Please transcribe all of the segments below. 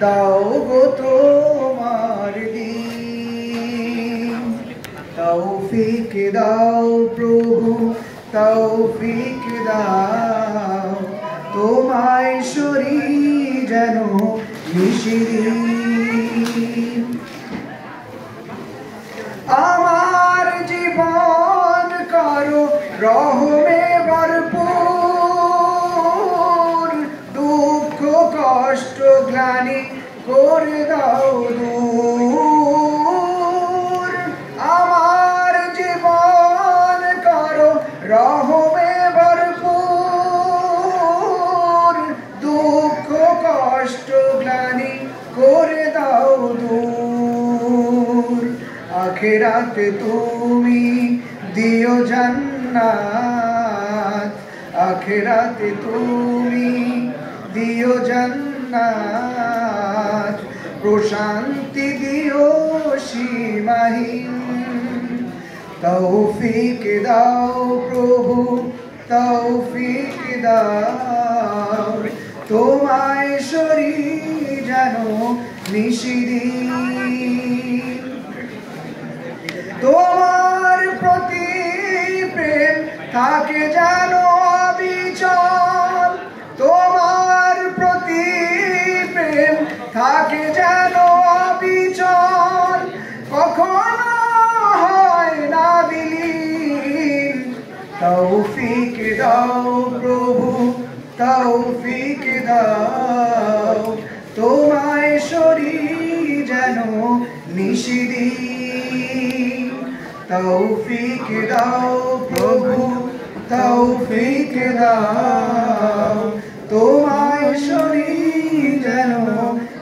দাও গো তোমার দিন। তৌফিক দাও প্রভু, তৌফিক দাও, তোমায় সরি যেন নিশিদিন। আমার জীবন করো রহমে ভরপুর, দুঃখ কষ্ট গ্লানি করে দাও দূর। আমার জীবন করো রহমে ভরপুর, দুঃখ কষ্ট গ্লানি করে দাও দূর। আখিরাতে তুমি দিও জান্নাত, আখিরাতে তুমি দিও জান্নাত, প্রশান্তি দিও সীমাহীন। তৌফিক দাও প্রভু, তৌফিক দাও, তোমায় সরি যেন নিশিদিন। তোমার প্রতি প্রেম থাকে যেন অবিচল, তোমার প্রতি প্রেম থাকে যেন অবিচল, কখনো হয় না বিলীন। তৌফিক দাও প্রভু, তৌফিক দাও, তোমায় সরি যেন নিশিদিন। তৌফিক দাও প্রভু, তৌফিক দাও, তোমায় সরি যেন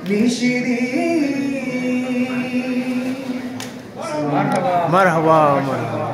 নিশিদিন। মারহাবা মারহাবা।